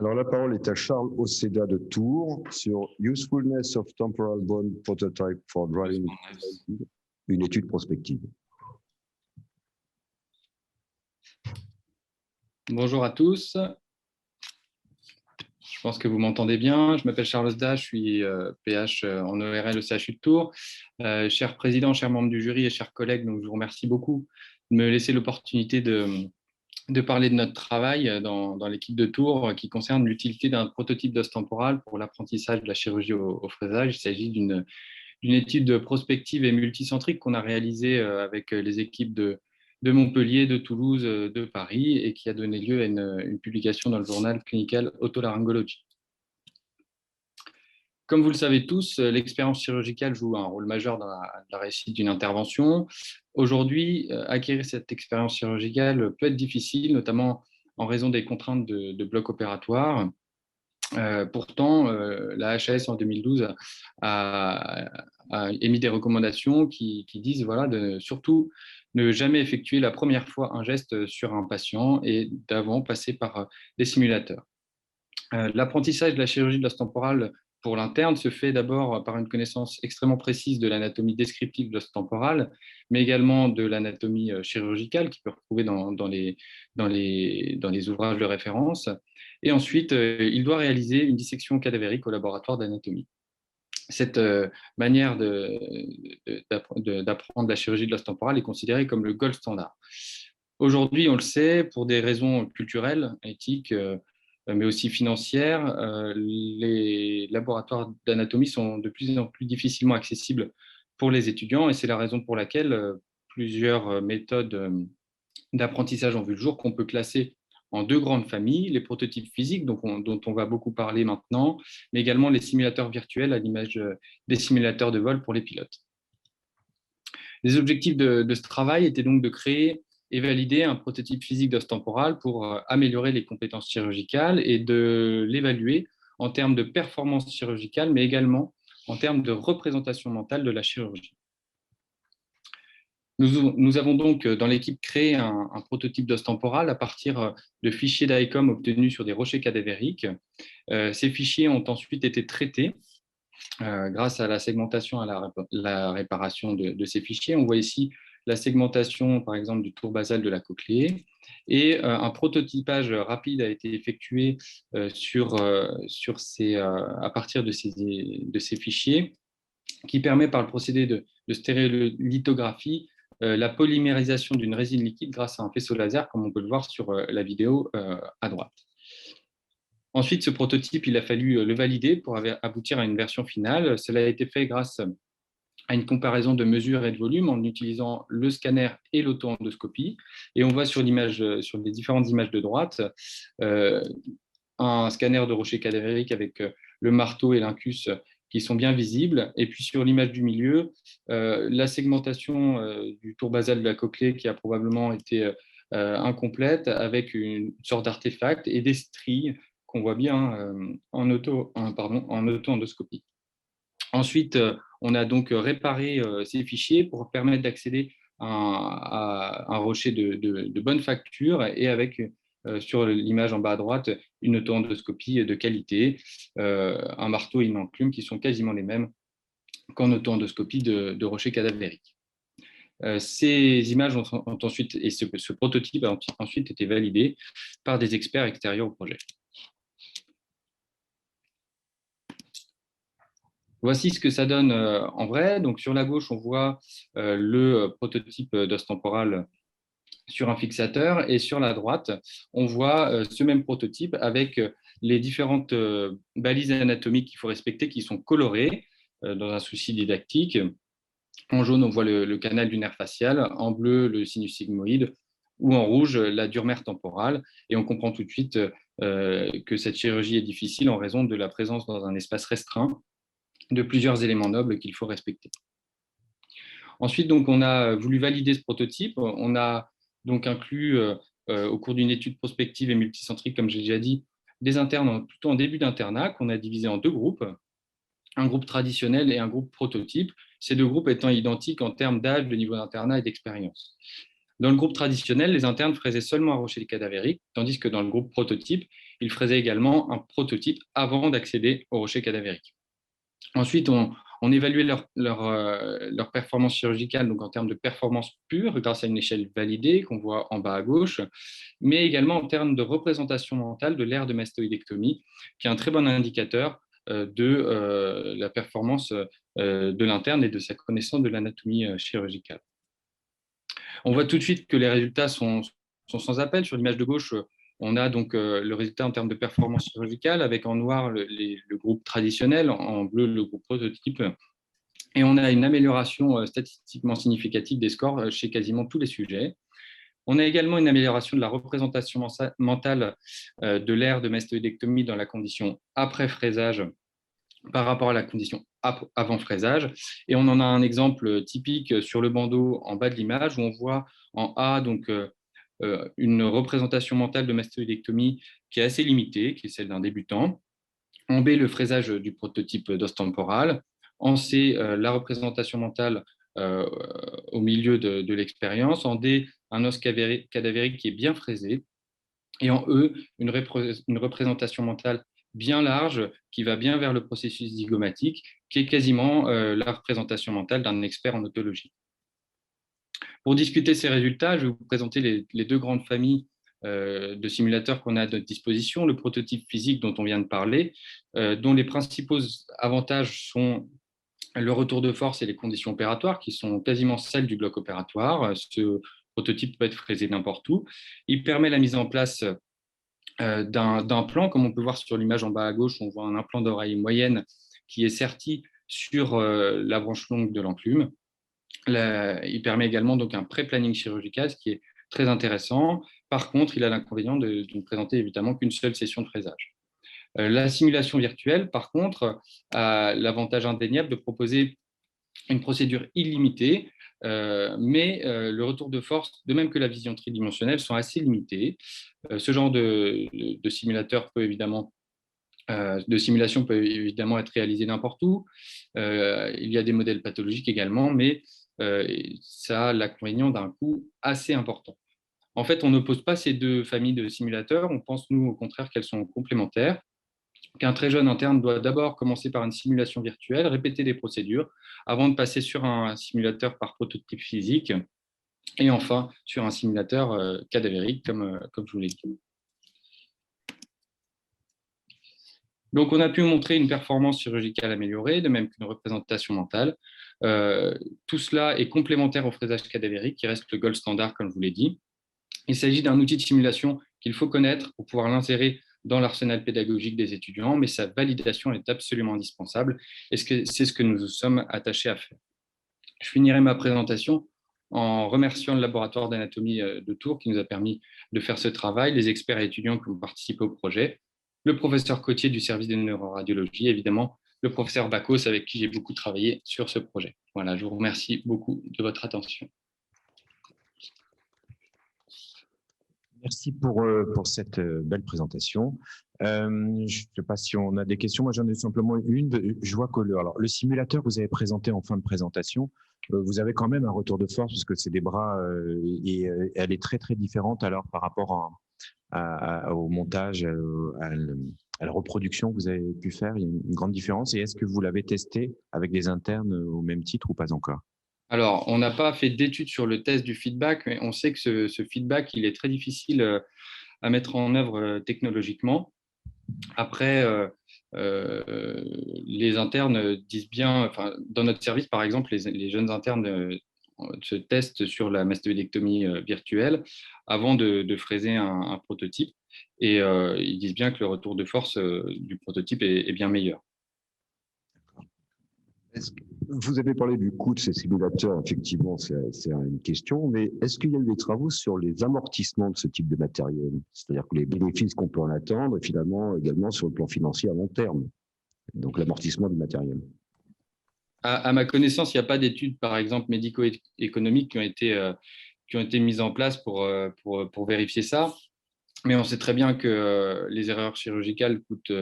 Alors, la parole est à Charles Océda de Tours sur Usefulness of Temporal Bone Prototype for Driving, une étude prospective. Bonjour à tous. Je pense que vous m'entendez bien. Je m'appelle Charles Océda, je suis PH en ERL au CHU de Tours. Cher président, chers membres du jury et chers collègues, donc je vous remercie beaucoup de me laisser l'opportunité de parler de notre travail dans l'équipe de Tours qui concerne l'utilité d'un prototype d'os temporal pour l'apprentissage de la chirurgie au fraisage. Il s'agit d'une étude prospective et multicentrique qu'on a réalisée avec les équipes de Montpellier, de Toulouse, de Paris et qui a donné lieu à une publication dans le journal Clinical Otolaryngology. Comme vous le savez tous, l'expérience chirurgicale joue un rôle majeur dans la réussite d'une intervention. Aujourd'hui, acquérir cette expérience chirurgicale peut être difficile, notamment en raison des contraintes de bloc opératoire. Pourtant, la HAS en 2012 a émis des recommandations qui disent de surtout ne jamais effectuer la première fois un geste sur un patient et d'avant passer par des simulateurs. L'apprentissage de la chirurgie de l'os temporal pour l'interne se fait d'abord par une connaissance extrêmement précise de l'anatomie descriptive de l'os temporal, mais également de l'anatomie chirurgicale qui peut retrouver dans les ouvrages de référence. Et ensuite, il doit réaliser une dissection cadavérique au laboratoire d'anatomie. Cette manière d'apprendre la chirurgie de l'os temporal est considérée comme le gold standard. Aujourd'hui, on le sait, pour des raisons culturelles, éthiques, mais aussi financières, les laboratoires d'anatomie sont de plus en plus difficilement accessibles pour les étudiants et c'est la raison pour laquelle plusieurs méthodes d'apprentissage ont vu le jour qu'on peut classer en deux grandes familles, les prototypes physiques, dont on va beaucoup parler maintenant, mais également les simulateurs virtuels à l'image des simulateurs de vol pour les pilotes. Les objectifs de ce travail étaient donc de créer et valider un prototype physique d'os temporal pour améliorer les compétences chirurgicales et de l'évaluer en termes de performance chirurgicale, mais également en termes de représentation mentale de la chirurgie. Nous avons donc dans l'équipe créé un prototype d'os temporal à partir de fichiers d'ICOM obtenus sur des rochers cadavériques. Ces fichiers ont ensuite été traités grâce à la segmentation, à la réparation de ces fichiers. On voit ici la segmentation, par exemple, du tour basal de la cochlée. Et un prototypage rapide a été effectué à partir de ces fichiers qui permet par le procédé de stérolithographie la polymérisation d'une résine liquide grâce à un faisceau laser, comme on peut le voir sur la vidéo à droite. Ensuite, ce prototype, il a fallu le valider pour aboutir à une version finale. Cela a été fait grâce à une comparaison de mesures et de volume en utilisant le scanner et l'auto-endoscopie. Et on voit sur les différentes images de droite un scanner de rocher cadavérique avec le marteau et l'incus qui sont bien visibles. Et puis sur l'image du milieu, la segmentation du tour basal de la cochlée qui a probablement été incomplète avec une sorte d'artefact et des stries qu'on voit bien en auto-endoscopie. Ensuite, on a donc réparé ces fichiers pour permettre d'accéder à un rocher de bonne facture et avec, sur l'image en bas à droite, une auto-endoscopie de qualité, un marteau et une enclume qui sont quasiment les mêmes qu'en auto-endoscopie de rochers cadavériques. Ces images ont ensuite, et ce prototype a ensuite été validé par des experts extérieurs au projet. Voici ce que ça donne en vrai. Donc, sur la gauche, on voit le prototype d'os temporal sur un fixateur. Et sur la droite, on voit ce même prototype avec les différentes balises anatomiques qu'il faut respecter, qui sont colorées dans un souci didactique. En jaune, on voit le canal du nerf facial. En bleu, le sinus sigmoïde. Ou en rouge, la dure-mère temporale. Et on comprend tout de suite que cette chirurgie est difficile en raison de la présence dans un espace restreint de plusieurs éléments nobles qu'il faut respecter. Ensuite, donc, on a voulu valider ce prototype. On a donc inclus, au cours d'une étude prospective et multicentrique, comme j'ai déjà dit, des internes plutôt en début d'internat qu'on a divisé en deux groupes, un groupe traditionnel et un groupe prototype, ces deux groupes étant identiques en termes d'âge, de niveau d'internat et d'expérience. Dans le groupe traditionnel, les internes faisaient seulement un rocher cadavérique, tandis que dans le groupe prototype, ils faisaient également un prototype avant d'accéder au rocher cadavérique. Ensuite, on évaluait leur performance chirurgicale, donc en termes de performance pure, grâce à une échelle validée qu'on voit en bas à gauche, mais également en termes de représentation mentale de l'aire de mastoïdectomie, qui est un très bon indicateur de la performance de l'interne et de sa connaissance de l'anatomie chirurgicale. On voit tout de suite que les résultats sont sans appel. Sur l'image de gauche, on a donc le résultat en termes de performance chirurgicale, avec en noir le groupe traditionnel, en bleu le groupe prototype. Et on a une amélioration statistiquement significative des scores chez quasiment tous les sujets. On a également une amélioration de la représentation mentale de l'aire de mastoïdectomie dans la condition après fraisage par rapport à la condition avant fraisage. Et on en a un exemple typique sur le bandeau en bas de l'image, où on voit en A donc, une représentation mentale de mastoïdectomie qui est assez limitée, qui est celle d'un débutant. En B, le fraisage du prototype d'os temporal. En C, la représentation mentale au milieu de l'expérience. En D, un os cadavérique qui est bien fraisé. Et en E, une représentation mentale bien large qui va bien vers le processus zygomatique, qui est quasiment la représentation mentale d'un expert en otologie. Pour discuter ces résultats, je vais vous présenter les deux grandes familles de simulateurs qu'on a à notre disposition. Le prototype physique dont on vient de parler, dont les principaux avantages sont le retour de force et les conditions opératoires, qui sont quasiment celles du bloc opératoire. Ce prototype peut être fraisé n'importe où. Il permet la mise en place d'un plan, comme on peut voir sur l'image en bas à gauche, on voit un implant d'oreille moyenne qui est serti sur la branche longue de l'enclume. Il permet également donc un pré-planning chirurgical, ce qui est très intéressant. Par contre, il a l'inconvénient de ne présenter évidemment qu'une seule session de fraisage. La simulation virtuelle, par contre, a l'avantage indéniable de proposer une procédure illimitée, mais le retour de force, de même que la vision tridimensionnelle, sont assez limités. Ce genre de simulation peut évidemment être réalisé n'importe où. Il y a des modèles pathologiques également, mais ça a l'inconvénient d'un coût assez important. En fait, on n'oppose pas ces deux familles de simulateurs. On pense, nous, au contraire, qu'elles sont complémentaires, qu'un très jeune interne doit d'abord commencer par une simulation virtuelle, répéter des procédures, avant de passer sur un simulateur par prototype physique, et enfin sur un simulateur cadavérique, comme je vous l'ai dit. Donc, on a pu montrer une performance chirurgicale améliorée, de même qu'une représentation mentale. Tout cela est complémentaire au fraisage cadavérique, qui reste le gold standard, comme je vous l'ai dit. Il s'agit d'un outil de simulation qu'il faut connaître pour pouvoir l'insérer dans l'arsenal pédagogique des étudiants, mais sa validation est absolument indispensable, et c'est ce que nous sommes attachés à faire. Je finirai ma présentation en remerciant le laboratoire d'anatomie de Tours qui nous a permis de faire ce travail, les experts et étudiants qui ont participé au projet, le professeur Cotier du service de neuroradiologie, évidemment, le professeur Bacos avec qui j'ai beaucoup travaillé sur ce projet. Voilà, je vous remercie beaucoup de votre attention. Merci pour cette belle présentation. Je ne sais pas si on a des questions. Moi, j'en ai simplement une. Je vois que le simulateur que vous avez présenté en fin de présentation, vous avez quand même un retour de force parce que c'est des bras et elle est très, très différente alors par rapport au montage, à la reproduction que vous avez pu faire. Il y a une grande différence. Et est-ce que vous l'avez testé avec des internes au même titre ou pas encore ? Alors, on n'a pas fait d'études sur le test du feedback, mais on sait que ce feedback, il est très difficile à mettre en œuvre technologiquement. Après, les internes disent bien, enfin, dans notre service, par exemple, les jeunes internes se testent sur la mastoïdectomie virtuelle avant de fraiser un prototype. Et ils disent bien que le retour de force du prototype est bien meilleur. Vous avez parlé du coût de ces simulateurs, effectivement, c'est une question, mais est-ce qu'il y a eu des travaux sur les amortissements de ce type de matériel? C'est-à-dire que les bénéfices qu'on peut en attendre, et finalement, également sur le plan financier à long terme, donc l'amortissement du matériel. À ma connaissance, il n'y a pas d'études, par exemple, médico-économiques qui ont été mises en place pour vérifier ça. Mais on sait très bien que les erreurs chirurgicales coûtent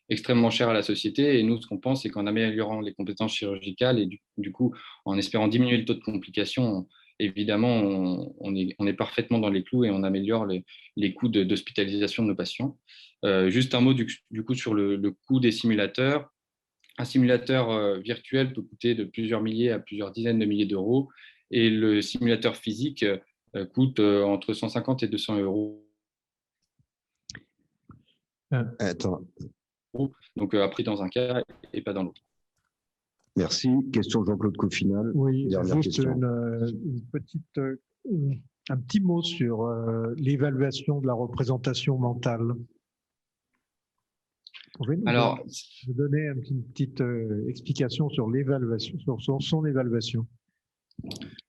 extrêmement cher à la société. Et nous, ce qu'on pense, c'est qu'en améliorant les compétences chirurgicales et du coup, en espérant diminuer le taux de complications, évidemment, on est parfaitement dans les clous et on améliore les coûts d'hospitalisation de nos patients. Juste un mot du coup sur le coût des simulateurs. Un simulateur virtuel peut coûter de plusieurs milliers à plusieurs dizaines de milliers d'euros et le simulateur physique coûte entre 150 et 200 euros. Attends. Donc, appris dans un cas et pas dans l'autre. Merci. Question de Jean-Claude Coffinal. Oui, Dernière juste question. une petite, un petit mot sur l'évaluation de la représentation mentale. Alors, vous donner une petite explication sur l'évaluation, sur son évaluation.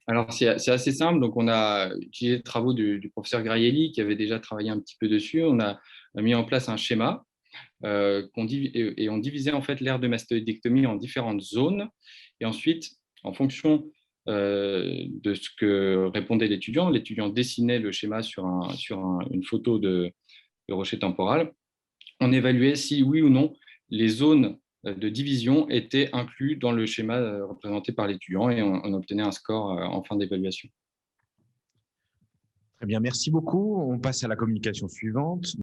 Alors, c'est assez simple. Donc, on a utilisé les travaux du professeur Graielli qui avait déjà travaillé un petit peu dessus. On a mis en place un schéma et on divisait en fait l'aire de mastoïdectomie en différentes zones. Et ensuite, en fonction de ce que répondait l'étudiant dessinait le schéma sur une photo de rocher temporal. On évaluait si oui ou non les zones de division étaient incluses dans le schéma représenté par l'étudiant et on obtenait un score en fin d'évaluation. Très bien, merci beaucoup. On passe à la communication suivante.